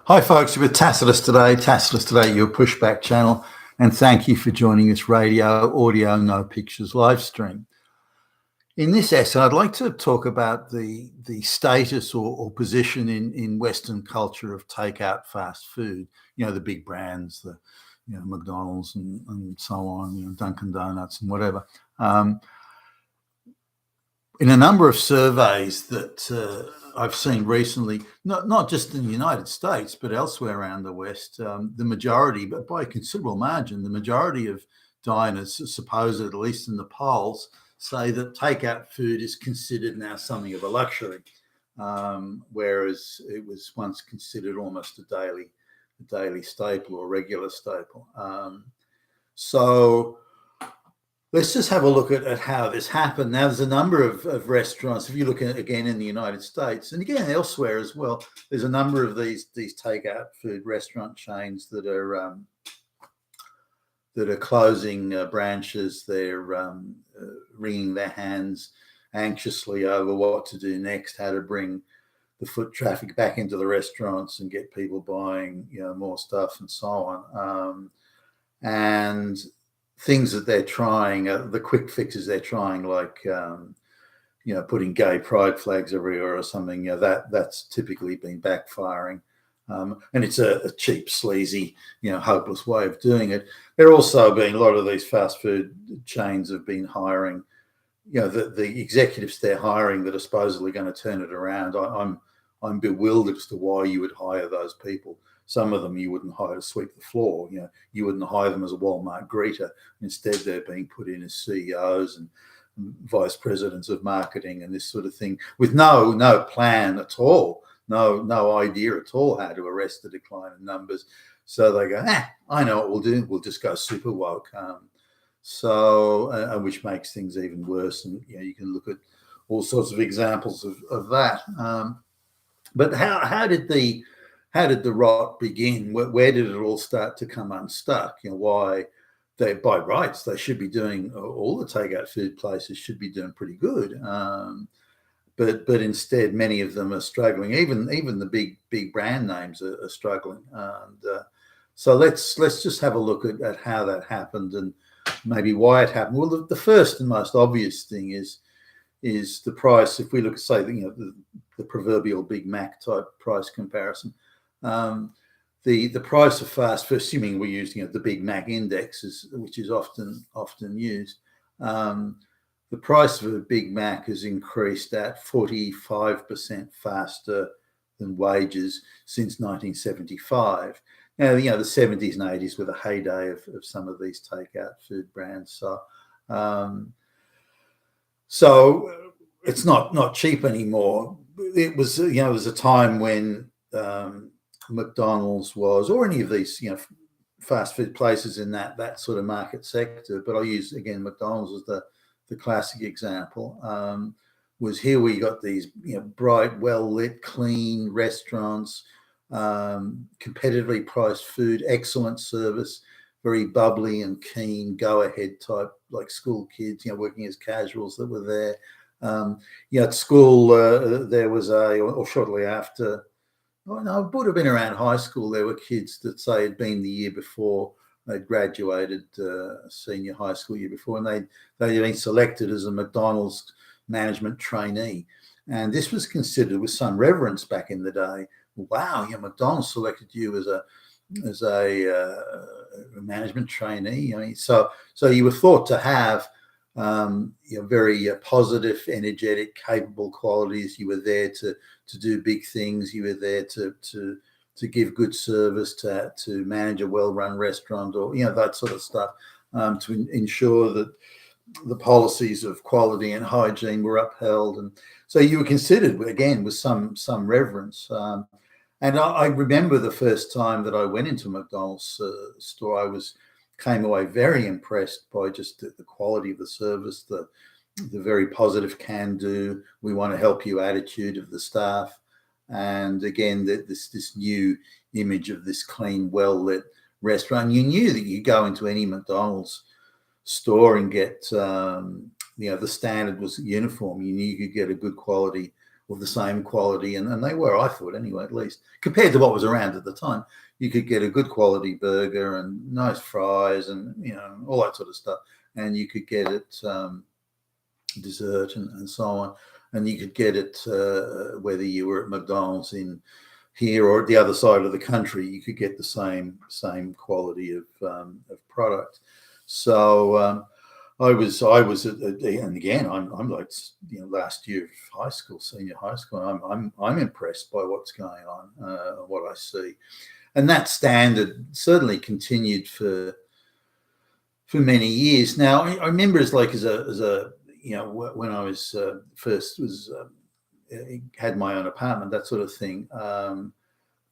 Hi, folks. We're with Tacitus Today. Tacitus Today, your pushback channel. And thank you for joining this radio, audio, no pictures live stream. In this essay, I'd like to talk about the status or position in Western culture of takeout fast food. You know, the big brands, the McDonald's and so on, Dunkin' Donuts and whatever. In a number of surveys that I've seen recently, not just in the United States, but elsewhere around the West, the majority, but by a considerable margin, the majority of diners, supposed, at least in the polls, say that takeout food is considered now something of a luxury, whereas it was once considered almost a daily staple or regular staple. So let's just have a look at how this happened. Now, there's a number of restaurants. If you look at again in the United States and again elsewhere as well, there's a number of these takeout food restaurant chains that are closing branches. They're wringing their hands anxiously over what to do next, how to bring the foot traffic back into the restaurants and get people buying more stuff and so on. And things that they're trying, the quick fixes they're trying, like putting gay pride flags everywhere or something, that's typically been backfiring. And it's a cheap, sleazy, hopeless way of doing it. There also been a lot of these fast food chains have been hiring, the executives they're hiring that are supposedly going to turn it around. I'm bewildered as to why you would hire those people. Some of them you wouldn't hire to sweep the floor. You wouldn't hire them as a Walmart greeter. Instead, they're being put in as CEOs and vice presidents of marketing and this sort of thing, with no plan at all, no idea at all how to arrest the decline in numbers. So they go, I know what we'll do. We'll just go super woke. Which makes things even worse. And you can look at all sorts of examples of that. But how did the rot begin? Where did it all start to come unstuck? Why they, by rights, they should be doing, all the takeout food places should be doing pretty good. But instead, many of them are struggling. Even the big brand names are struggling. And so let's just have a look at how that happened and maybe why it happened. Well, the first and most obvious thing is the price. If we look at, say, the proverbial Big Mac type price comparison, the price of fast food, assuming we're using the Big Mac index, which is often used, the price of a Big Mac has increased at 45% faster than wages since 1975. Now, the 70s and 80s were the heyday of some of these takeout food brands. So it's not cheap anymore. It was, there was a time when McDonald's was, or any of these, fast food places in that sort of market sector. But I'll use again McDonald's as the classic example. Was here we got these bright, well lit, clean restaurants, competitively priced food, excellent service, very bubbly and keen, go ahead type, like school kids, working as casuals that were there. At school, there was or shortly after, it would have been around high school, there were kids that, say, had been the year before, they'd graduated senior high school year before, and they'd been selected as a McDonald's management trainee. And this was considered with some reverence back in the day. Wow, McDonald's selected you as a management trainee. So you were thought to have very positive, energetic, capable qualities. You were there to do big things. You were there to give good service, to manage a well-run restaurant, or that sort of stuff, to ensure that the policies of quality and hygiene were upheld. And so you were considered, again, with some reverence. And I remember the first time that I went into a McDonald's store, I came away very impressed by just the quality of the service, the very positive can-do, we want to help you attitude of the staff. And again, this new image of this clean, well-lit restaurant. You knew that you go into any McDonald's store and get, the standard was uniform. You knew you could get a good quality the same quality, and they were, I thought anyway, at least compared to what was around at the time. You could get a good quality burger and nice fries and all that sort of stuff, and you could get it dessert and so on, and you could get it whether you were at McDonald's in here or at the other side of the country, you could get the same quality of product. So I was and again, I'm like last year of high school, senior high school. I'm impressed by what's going on, what I see, and that standard certainly continued for many years. Now I remember as a when I was first had my own apartment, that sort of thing.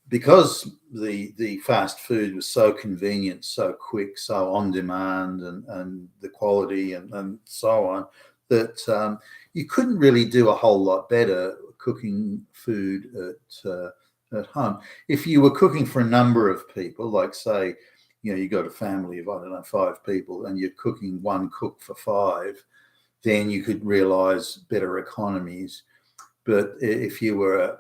Because the fast food was so convenient, so quick, so on demand, and the quality and so on, that you couldn't really do a whole lot better cooking food at home. If you were cooking for a number of people, like say, you got a family of, I don't know, 5 people, and you're cooking one cook for 5, then you could realize better economies. But if you were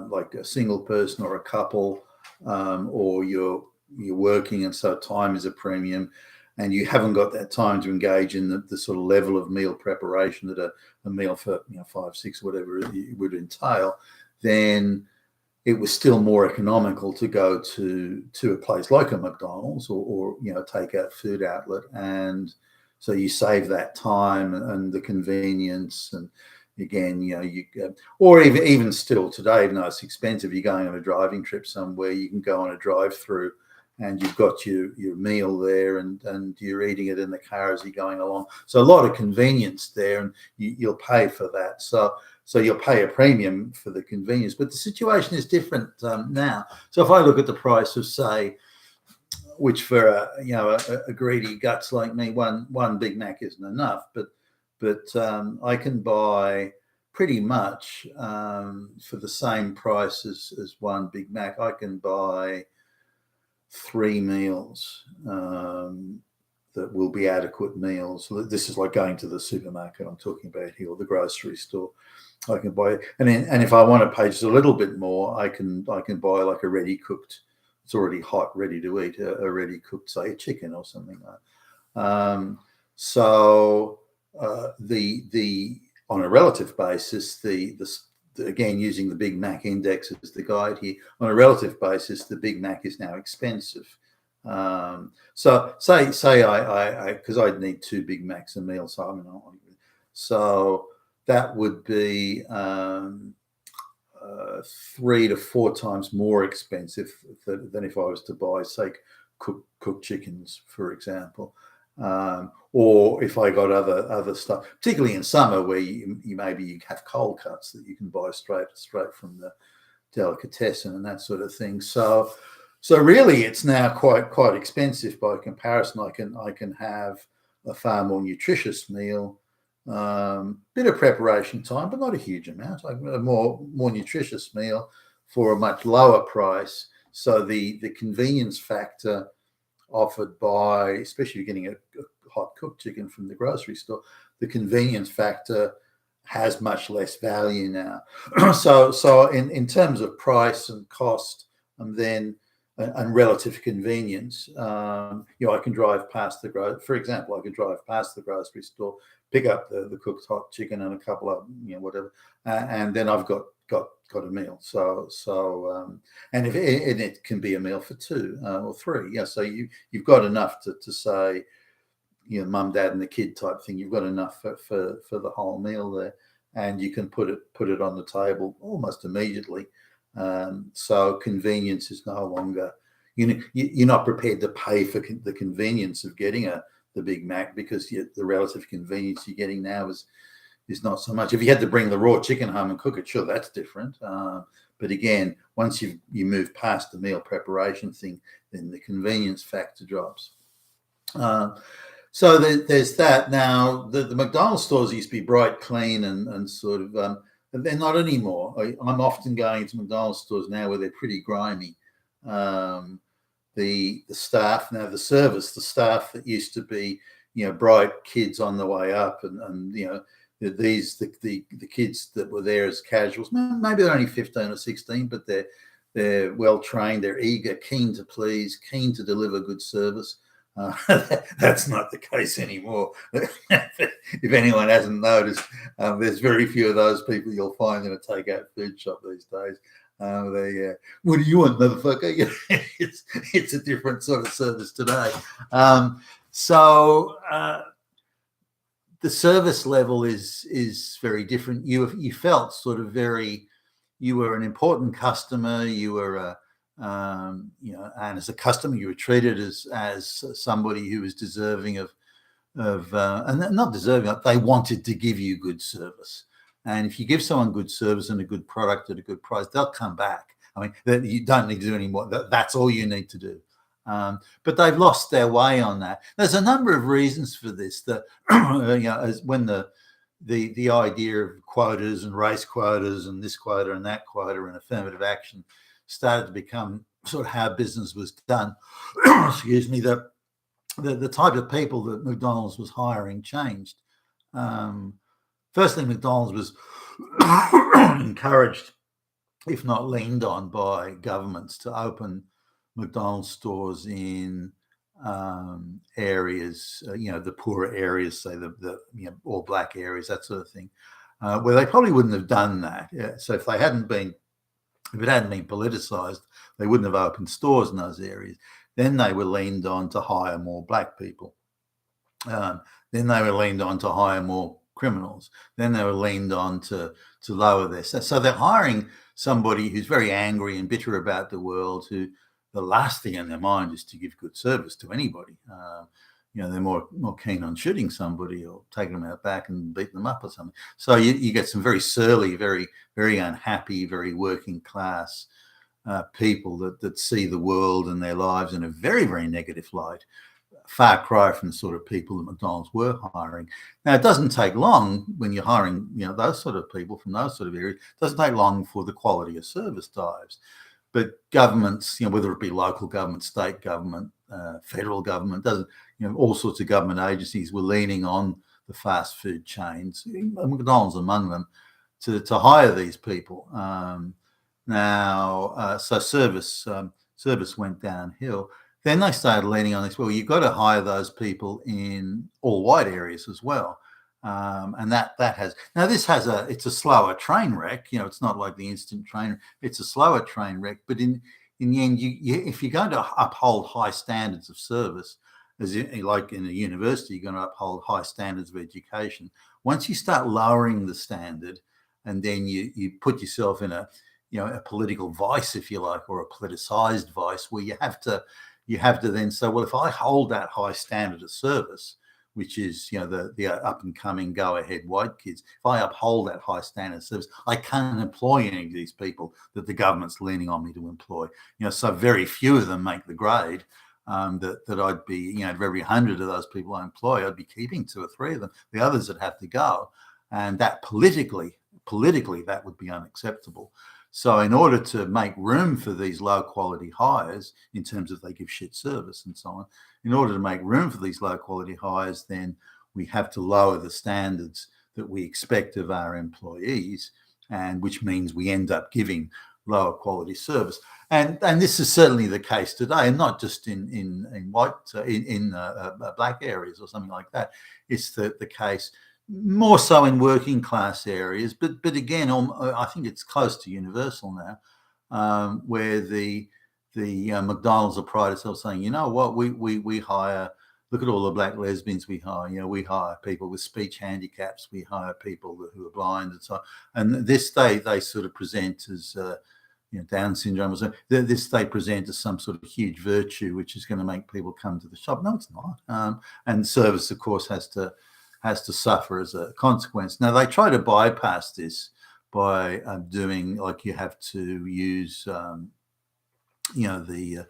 like a single person or a couple, or you're working and so time is a premium, and you haven't got that time to engage in the sort of level of meal preparation that a meal for 5, 6, whatever it would entail, then it was still more economical to go to a place like a McDonald's or take out food outlet, and so you save that time and the convenience. And again, or even still today, even though it's expensive, you're going on a driving trip somewhere, you can go on a drive-through and you've got your meal there, and you're eating it in the car as you're going along. So a lot of convenience there, and you'll pay for that. So you'll pay a premium for the convenience. But the situation is different now. So if I look at the price of, say, which for a greedy guts like me, one Big Mac isn't enough, but I can buy pretty much for the same price as one Big Mac. I can buy 3 meals that will be adequate meals. This is like going to the supermarket I'm talking about here, or the grocery store. I can buy, and if I want to pay just a little bit more, I can buy like a ready cooked. It's already hot, ready to eat, a ready cooked, say, chicken or something like that. The on a relative basis, again, using the Big Mac index as the guide here, on a relative basis, the Big Mac is now expensive. So say I because I'd need 2 Big Macs a meal, so that would be 3 to 4 times more expensive than if I was to buy, say, cooked chickens, for example. Or if I got other stuff, particularly in summer where you maybe have cold cuts that you can buy straight from the delicatessen and that sort of thing. So really, it's now quite expensive by comparison. I can have a far more nutritious meal, bit of preparation time, but not a huge amount. Like a more nutritious meal for a much lower price. So the convenience factor offered by, especially getting a hot cooked chicken from the grocery store, the convenience factor has much less value now. so in terms of price and cost, and then and relative convenience, I can drive past for example, I could drive past the grocery store, pick up the cooked hot chicken and a couple of whatever, and then I've got a meal. And if it can be a meal for 2 or 3, so you've got enough to say, mum, dad, and the kid type thing. You've got enough for the whole meal there, and you can put it on the table almost immediately. So convenience is no longer. You're not prepared to pay for the convenience of getting the Big Mac, because the relative convenience you're getting now is not so much. If you had to bring the raw chicken home and cook it, sure, that's different. But again, once you move past the meal preparation thing, then the convenience factor drops. So there's that. Now, the McDonald's stores used to be bright, clean, and sort of, they're not anymore. I'm often going to McDonald's stores now where they're pretty grimy. The staff now, the staff that used to be, bright kids on the way up, and the kids that were there as casuals, maybe they're only 15 or 16, but they're well trained, they're eager, keen to please, keen to deliver good service. That's not the case anymore. If anyone hasn't noticed, there's very few of those people you'll find in a takeout food shop these days. What do you want, motherfucker? It's a different sort of service today. So the service level is very different. You felt sort of you were an important customer. You were and as a customer, you were treated as somebody who was deserving of and not deserving. They wanted to give you good service, and if you give someone good service and a good product at a good price, they'll come back. I mean, you don't need to do any more. That's all you need to do. But they've lost their way on that. There's a number of reasons for this. That as when the idea of quotas and race quotas and this quota and that quota and affirmative action started to become sort of how business was done. Excuse me. The type of people that McDonald's was hiring changed. Firstly, McDonald's was encouraged, if not leaned on, by governments to open McDonald's stores in areas, the poorer areas, say the all black areas, that sort of thing, where they probably wouldn't have done that. Yeah. So if it hadn't been politicized, they wouldn't have opened stores in those areas. Then they were leaned on to hire more black people. Then they were leaned on to hire more criminals. Then they were leaned on to lower their. So they're hiring somebody who's very angry and bitter about the world, who the last thing in their mind is to give good service to anybody. They're more keen on shooting somebody or taking them out back and beating them up or something. So you get some very surly, very, very unhappy, very working class people that see the world and their lives in a very, very negative light. Far cry from the sort of people that McDonald's were hiring. Now, it doesn't take long when you're hiring, those sort of people from those sort of areas. It doesn't take long for the quality of service dives. But governments, whether it be local government, state government, federal government, all sorts of government agencies were leaning on the fast food chains, McDonald's among them, to hire these people. So service went downhill. Then they started leaning on this. Well, you've got to hire those people in all white areas as well. And that has now it's a slower train wreck. It's not like the instant train. It's a slower train wreck. But in the end, if you're going to uphold high standards of service, like in a university, you're going to uphold high standards of education. Once you start lowering the standard, and then you put yourself in a political vice, if you like, or a politicized vice, where you have to then say, well, if I hold that high standard of service, which is, the up and coming go ahead white kids, if I uphold that high standard of service, I can't employ any of these people that the government's leaning on me to employ. So very few of them make the grade. That I'd be, for every 100 of those people I employ, I'd be keeping 2 or 3 of them. The others that have to go, and that politically, that would be unacceptable. So in order to make room for these low quality hires, in terms of they give shit service and so on, in order to make room for these low quality hires, then we have to lower the standards that we expect of our employees, and which means we end up giving lower quality service. And this is certainly the case today, and not just in white, black areas or something like that. It's the case more so in working class areas, but again, I think it's close to universal now, where the McDonald's will pride itself saying, you know what, we hire. Look at all the black lesbians we hire. We hire people with speech handicaps. We hire people who are blind and so on. And this they sort of present as Down syndrome or something. This they present as some sort of huge virtue, which is going to make people come to the shop. No, it's not. And service, of course, has to suffer as a consequence. Now they try to bypass this by doing, like, you have to use the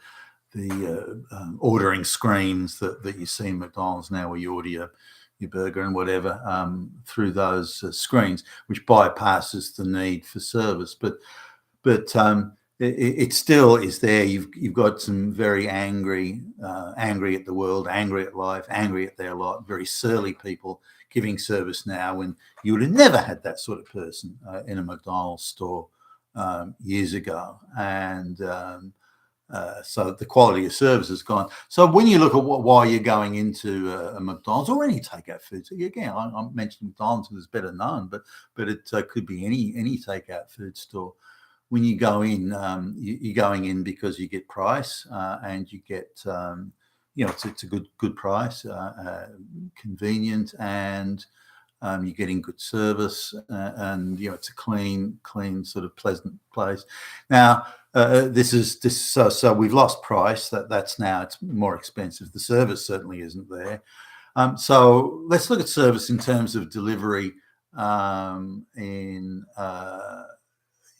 ordering screens that you see in McDonald's now, where you order your burger and whatever through those screens, which bypasses the need for service. But it still is there. You've got some very angry at the world, angry at life, angry at their lot, very surly people, giving service now when you would have never had that sort of person in a McDonald's store years ago. And so the quality of service has gone. So when you look at why you're going into a McDonald's or any takeout food, so again, I mentioned McDonald's because it's better known, but it could be any takeout food store. When you go in, you're going in because you get price and you get, it's a good price, convenient, and you're getting good service, and it's a clean, sort of pleasant place. Now, so we've lost price. That's now it's more expensive. The service certainly isn't there. So let's look at service in terms of delivery.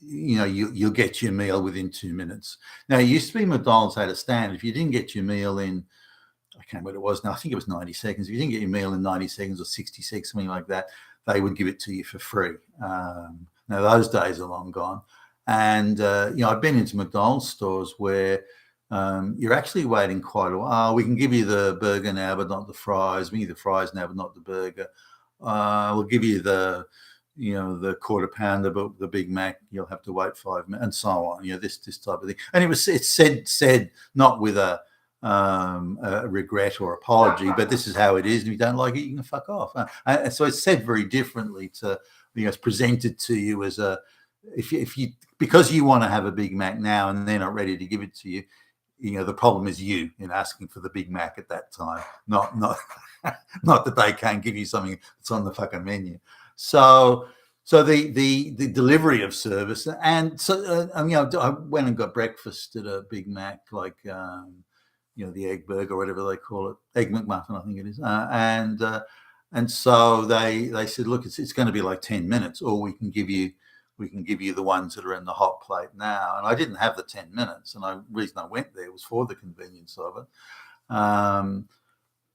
You'll get your meal within 2 minutes. Now, it used to be McDonald's had a standard. If you didn't get your meal in, I can't remember what it was now, I think it was 90 seconds. If you didn't get your meal in 90 seconds or 60 seconds, something like that, they would give it to you for free. Now, those days are long gone. And, I've been into McDonald's stores where you're actually waiting quite a while. We can give you the burger now, but not the fries. We need the fries now, but not the burger. We'll give you the quarter pounder, but the Big Mac, you'll have to wait 5 minutes, and so on. This type of thing. And it's said not with a regret or apology, but this is how it is. And if you don't like it, you can fuck off. And so it's said very differently to, it's presented to you as if you because you want to have a Big Mac now and they're not ready to give it to you. The problem is you in asking for the Big Mac at that time, not not that they can't give you something that's on the fucking menu. So the delivery of service, and so I went and got breakfast at a Big Mac, like the egg burger or whatever they call it, egg McMuffin, I think it is, and so they said, look, it's going to be like 10 minutes, or we can give you the ones that are in the hot plate now. And I didn't have the 10 minutes, and the reason I went there was for the convenience of it.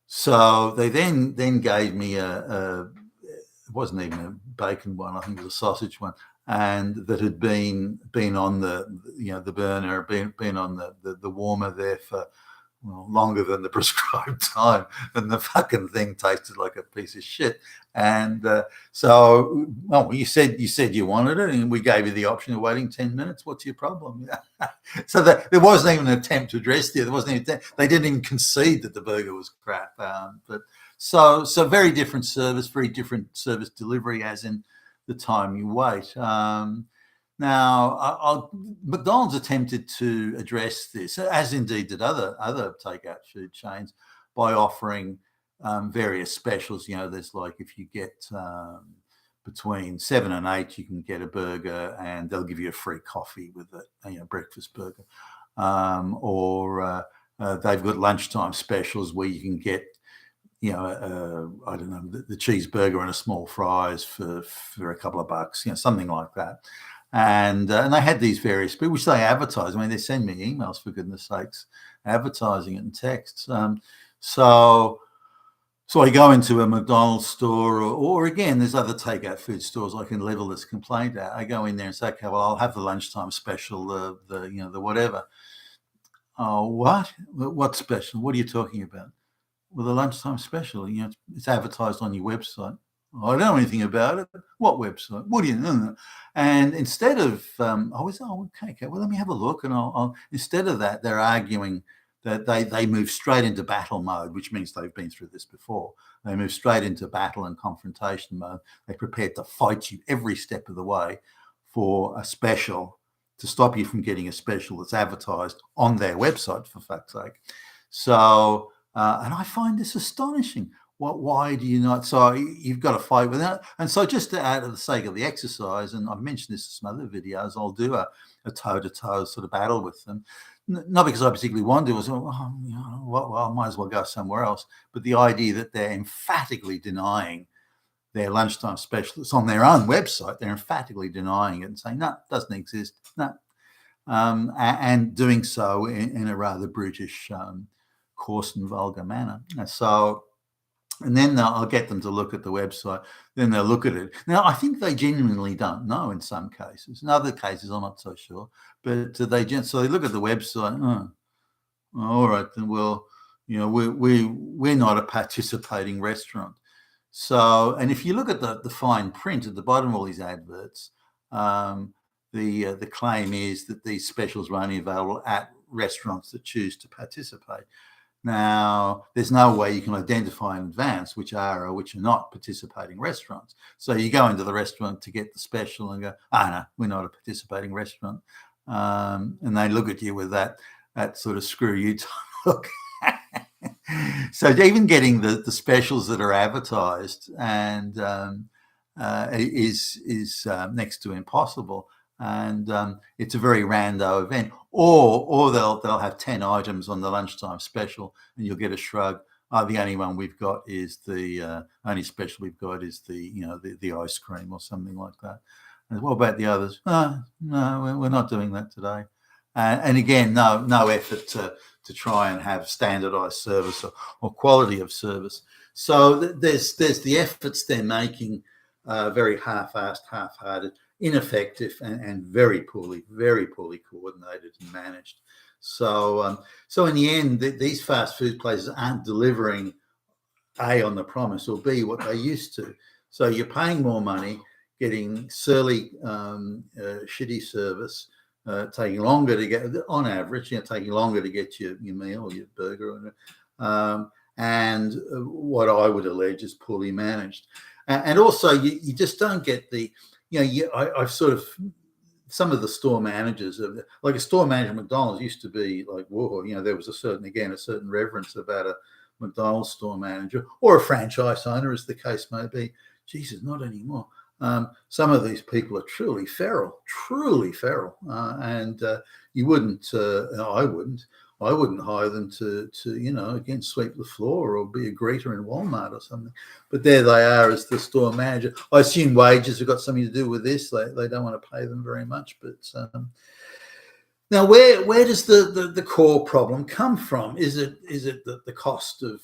So they then gave me it wasn't even a bacon one, I think it was a sausage one, and that had been on the burner, been on the warmer there for longer than the prescribed time, and the fucking thing tasted like a piece of shit. And so you said you wanted it, and we gave you the option of waiting 10 minutes. What's your problem? So there wasn't even an attempt to address there wasn't even, they didn't even concede that the burger was crap. But so very different service delivery, as in the time you wait. Now, McDonald's attempted to address this, as indeed did other takeout food chains, by offering various specials. There's like, if you get between 7 and 8, you can get a burger, and they'll give you a free coffee with it, breakfast burger. Or they've got lunchtime specials where you can get, I don't know, the cheeseburger and a small fries for a couple of bucks, something like that. And they had these various, which they advertise. I mean, they send me emails, for goodness sakes, advertising it in texts. So I go into a McDonald's store, or again, there's other takeout food stores I can level this complaint at. I go in there and say, okay, well, I'll have the lunchtime special, the whatever. Oh, what? What special? What are you talking about? Well, the lunchtime special, it's advertised on your website. I don't know anything about it. What website? What do you know? And instead of, okay, well, let me have a look. And I'll instead of that, they're arguing that they move straight into battle mode, which means they've been through this before. They move straight into battle and confrontation mode. They're prepared to fight you every step of the way for a special, to stop you from getting a special that's advertised on their website, for fuck's sake. So, and I find this astonishing. Why do you not? So you've got to fight with that. And so, just out of the sake of the exercise, and I've mentioned this in some other videos, I'll do a toe-to-toe sort of battle with them. Not because I particularly want to, I might as well go somewhere else. But the idea that they're emphatically denying their lunchtime special that's on their own website, they're emphatically denying it and saying, no, it doesn't exist. No. And doing so in a rather brutish, coarse and vulgar manner. And then I'll get them to look at the website. Then they'll look at it. Now, I think they genuinely don't know in some cases. In other cases, I'm not so sure. But so they look at the website. Oh, all right, then. Well, we're not a participating restaurant. So, and if you look at the fine print at the bottom of all these adverts, the claim is that these specials are only available at restaurants that choose to participate. Now, there's no way you can identify in advance which are or which are not participating restaurants. So you go into the restaurant to get the special and go, no, we're not a participating restaurant. And they look at you with that sort of screw you type look. So even getting the specials that are advertised and is next to impossible. And it's a very rando event, or they'll have 10 items on the lunchtime special, and you'll get a shrug. The only one we've got is the only special we've got is the ice cream or something like that. And what about the others? No, we're not doing that today. And again, no effort to try and have standardized service or quality of service. So there's the efforts they're making, very half-assed, half-hearted, ineffective, and very poorly coordinated and managed. So in the end, these fast food places aren't delivering A, on the promise, or B, what they used to. So you're paying more money, getting surly, shitty service, taking longer to get, on average, taking longer to get your meal or your burger, and what I would allege is poorly managed. And also, you just don't get the, I've sort of, some of the store managers, like a store manager at McDonald's used to be like, whoa, there was a certain reverence about a McDonald's store manager or a franchise owner, as the case may be. Jesus, not anymore. Some of these people are truly feral, and you wouldn't, I wouldn't hire them to again, sweep the floor or be a greeter in Walmart or something. But there they are as the store manager. I assume wages have got something to do with this. They don't want to pay them very much. But now, where does the core problem come from? Is it that the cost of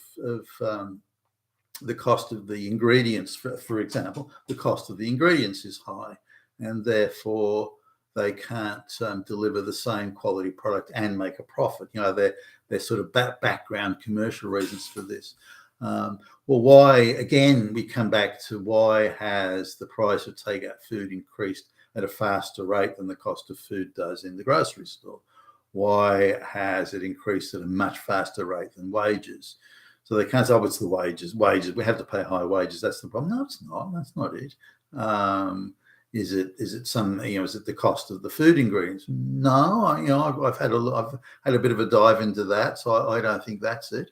the ingredients, for example, the cost of the ingredients is high, and therefore they can't deliver the same quality product and make a profit? They're sort of background commercial reasons for this. Well, why, again, we come back to why has the price of takeout food increased at a faster rate than the cost of food does in the grocery store? Why has it increased at a much faster rate than wages? So they can't say, it's the wages. We have to pay high wages. That's the problem. No, it's not. That's not it. Is it is it the cost of the food ingredients? No, I've had a bit of a dive into that, so I don't think that's it.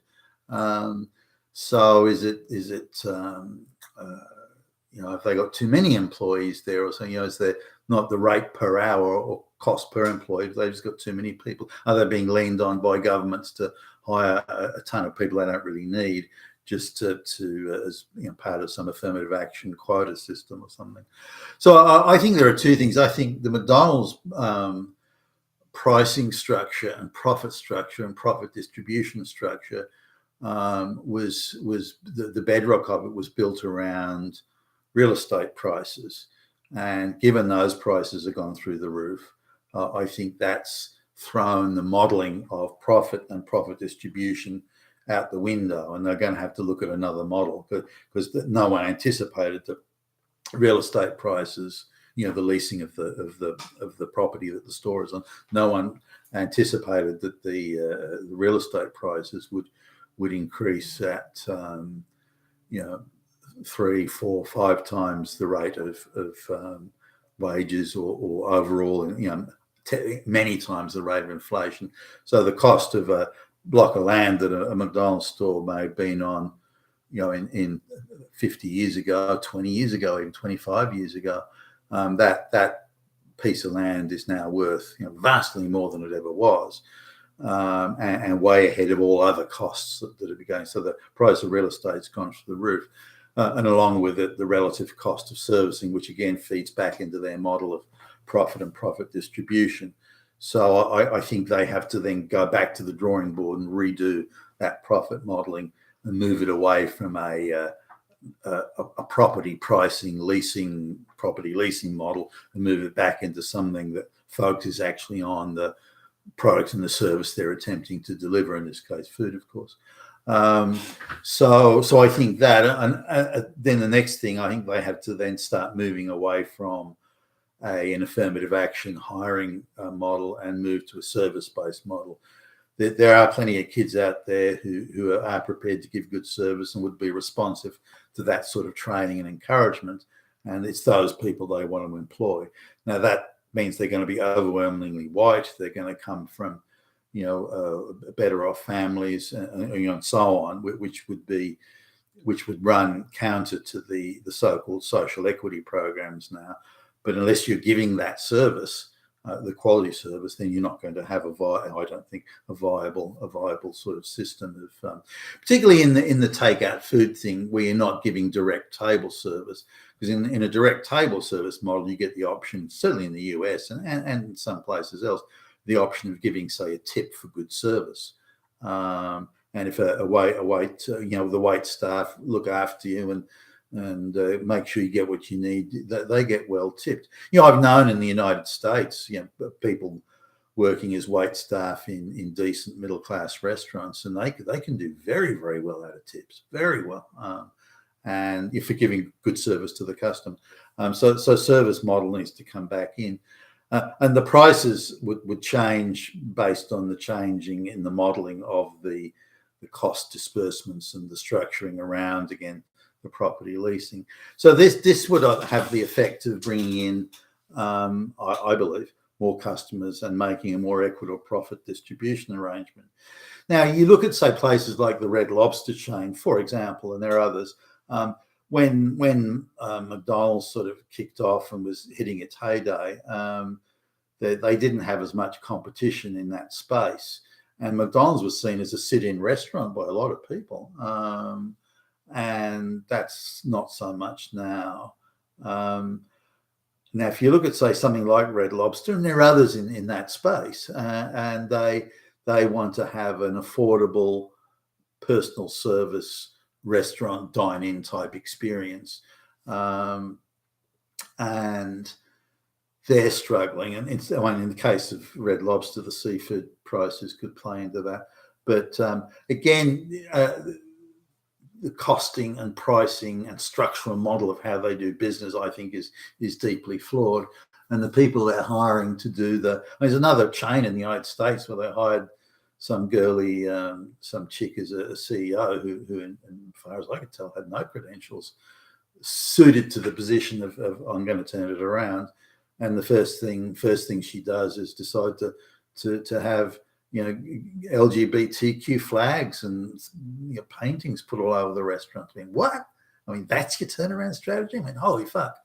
So is it if they got too many employees there or something, is there not the rate per hour or cost per employee? They've just got too many people. Are they being leaned on by governments to hire a ton of people they don't really need, just to as part of some affirmative action quota system or something? So I think there are two things. I think the McDonald's pricing structure and profit distribution structure was the bedrock of it was built around real estate prices, and given those prices have gone through the roof, I think that's thrown the modelling of profit and profit distribution out the window, and they're going to have to look at another model because no one anticipated that real estate prices, the leasing of the property that the store is on, no one anticipated that the real estate prices would increase at 3, 4, 5 times the rate of wages or overall, many times the rate of inflation. So the cost of a block of land that a McDonald's store may have been on, in 50 years ago, 20 years ago, even 25 years ago, that piece of land is now worth vastly more than it ever was, and way ahead of all other costs that are going. So the price of real estate's gone through the roof, and along with it, the relative cost of servicing, which again feeds back into their model of profit and profit distribution. So I think they have to then go back to the drawing board and redo that profit modelling and move it away from a property pricing, property leasing model, and move it back into something that focuses actually on the products and the service they're attempting to deliver, in this case, food, of course. So I think that, and then the next thing, I think they have to then start moving away from an affirmative action hiring model and move to a service-based model. There are plenty of kids out there who are prepared to give good service and would be responsive to that sort of training and encouragement, and it's those people they want to employ. Now that means they're going to be overwhelmingly white. They're going to come from, better off families, and so on, which would run counter to the so-called social equity programs now. But unless you're giving that service, the quality service, then you're not going to have I don't think a viable sort of system of, particularly in the takeout food thing, where you're not giving direct table service. Because in a direct table service model, you get the option, certainly in the US and in some places else, the option of giving, say, a tip for good service. And if the wait staff look after you and make sure you get what you need, they get well tipped. I've known in the United States, people working as wait staff in decent middle class restaurants, and they can do very, very well out of tips, very well. And if you're giving good service to the customer, so service model needs to come back in, and the prices would change based on the changing in the modelling of the cost disbursements and the structuring around, again, the property leasing. So this would have the effect of bringing in, I believe, more customers and making a more equitable profit distribution arrangement. Now, you look at, say, places like the Red Lobster chain, for example, and there are others. When McDonald's sort of kicked off and was hitting its heyday, they didn't have as much competition in that space, and McDonald's was seen as a sit-in restaurant by a lot of people. And that's not so much now. Now, if you look at, say, something like Red Lobster, and there are others in that space, and they want to have an affordable personal service restaurant dine-in type experience, and they're struggling. And in the case of Red Lobster, the seafood prices could play into that. But again, the costing and pricing and structural model of how they do business, I think, is deeply flawed. And the people they're hiring to do there's another chain in the United States where they hired some girly, some chick as a CEO who, as far as I could tell, had no credentials suited to the position of I'm going to turn it around. And the first thing she does is decide to have LGBTQ flags and paintings put all over the restaurant. I mean, what? I mean, that's your turnaround strategy? I mean, holy fuck.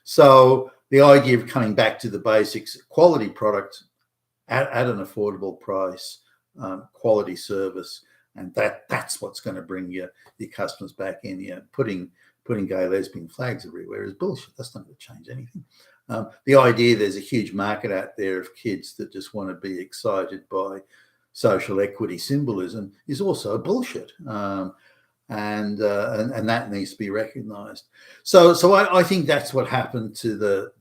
So the idea of coming back to the basics, quality product at an affordable price, quality service, and that's what's going to bring your customers back in. Putting gay, lesbian flags everywhere is bullshit. That's not going to change anything. The idea there's a huge market out there of kids that just want to be excited by social equity symbolism is also bullshit, and that needs to be recognised. So I think that's what happened to the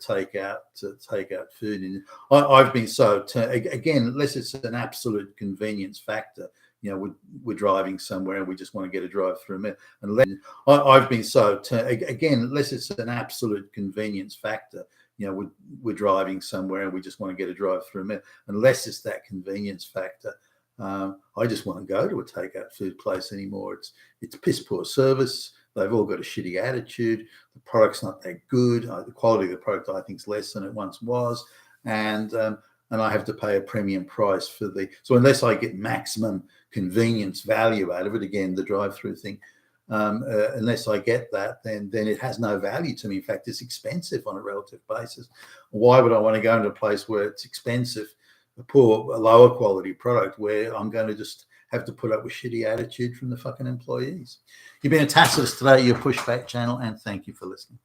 takeout food. And I've been so again, unless it's an absolute convenience factor. We're driving somewhere and we just want to get a drive-through meal. I've been so again, unless it's an absolute convenience factor. We're driving somewhere and we just want to get a drive-through meal. Unless it's that convenience factor, I just want to go to a takeout food place anymore. It's piss poor service. They've all got a shitty attitude. The product's not that good. The quality of the product, I think, is less than it once was, and I have to pay a premium price for so unless I get maximum convenience value out of it, again, the drive-through thing, unless I get that, then it has no value to me. In fact, it's expensive on a relative basis. Why would I want to go into a place where it's expensive, a lower quality product, where I'm going to just have to put up with shitty attitude from the fucking employees? You've been a Tacitus today, your Pushback channel, and thank you for listening.